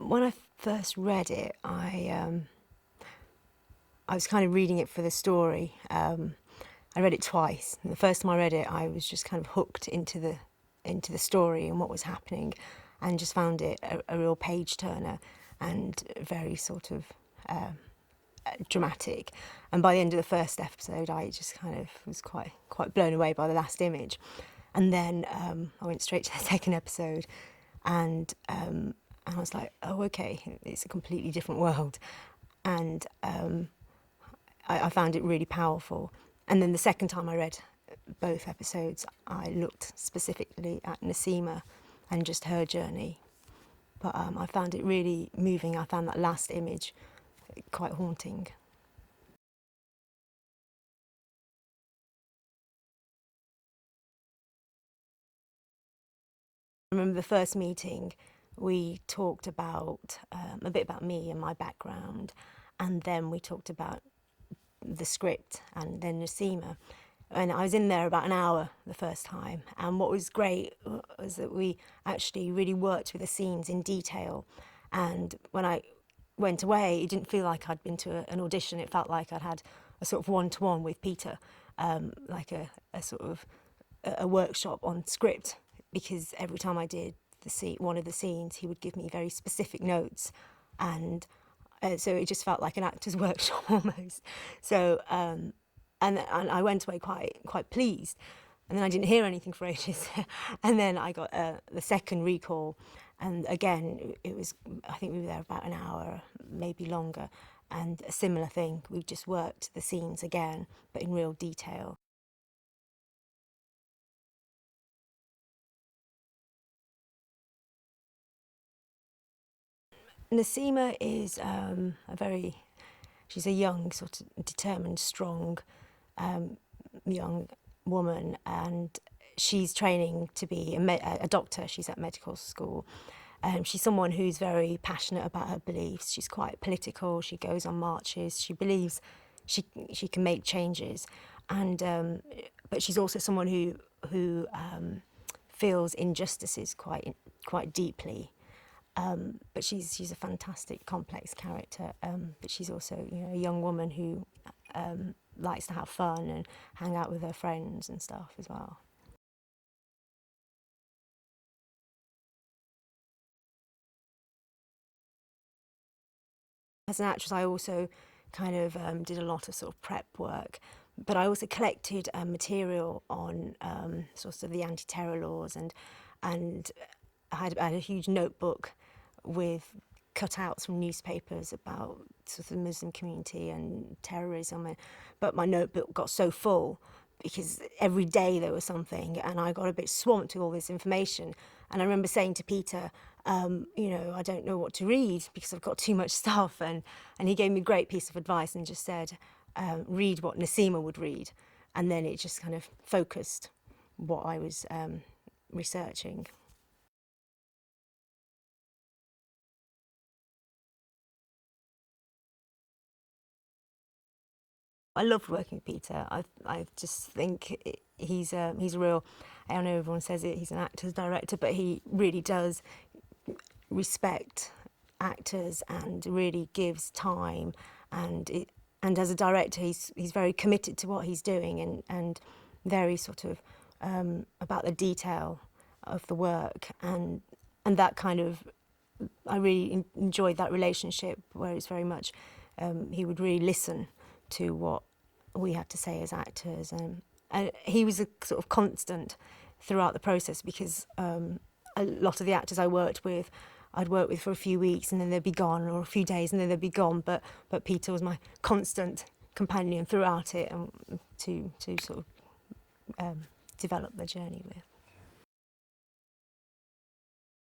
When I first read it, I was kind of reading it for the story. I read it twice. And the first time I read it, I was just kind of hooked into the story and what was happening, and just found it a real page turner and very sort of dramatic. And by the end of the first episode, I just kind of was quite blown away by the last image. And then I went straight to the second episode, and I was like, oh, okay, it's a completely different world. And I found it really powerful. And then the second time I read both episodes, I looked specifically at Nasima and just her journey. But I found it really moving. I found that last image quite haunting. I remember the first meeting, we talked about a bit about me and my background, and then we talked about the script and then Nasima. And I was in there about an hour the first time. And what was great was that we actually really worked with the scenes in detail. And when I went away, it didn't feel like I'd been to an audition. It felt like I'd had a sort of one-to-one with Peter, like a sort of a workshop on script. Because every time I did one of the scenes, he would give me very specific notes, and so it just felt like an actor's workshop almost. So and I went away quite pleased, and then I didn't hear anything for ages, and then I got the second recall, and again it was, I think we were there about an hour, maybe longer, and a similar thing. We just worked the scenes again, but in real detail. Nasima is she's a young, sort of determined, strong young woman, and she's training to be a doctor. She's at medical school. She's someone who's very passionate about her beliefs. She's quite political. She goes on marches. She believes she can make changes, and but she's also someone who feels injustices quite deeply. But she's a fantastic, complex character. But she's also, a young woman who likes to have fun and hang out with her friends and stuff as well. As an actress, I also kind of did a lot of sort of prep work, but I also collected material on sort of the anti-terror laws, and I had a huge notebook with cutouts from newspapers about sort of the Muslim community and terrorism. But my notebook got so full because every day there was something, and I got a bit swamped with all this information. And I remember saying to Peter, I don't know what to read because I've got too much stuff. And he gave me a great piece of advice and just said, read what Nasima would read. And then it just kind of focused what I was researching. I loved working with Peter. I just think he's a real. I know everyone says it. He's an actor's director, but he really does respect actors and really gives time. And as a director, he's very committed to what he's doing, and very sort of about the detail of the work, and that kind of. I really enjoyed that relationship where it's very much he would really listen to what we had to say as actors, and he was a sort of constant throughout the process, because a lot of the actors I'd worked with for a few weeks and then they'd be gone, or a few days and then they'd be gone, but Peter was my constant companion throughout it, and to sort of develop the journey with.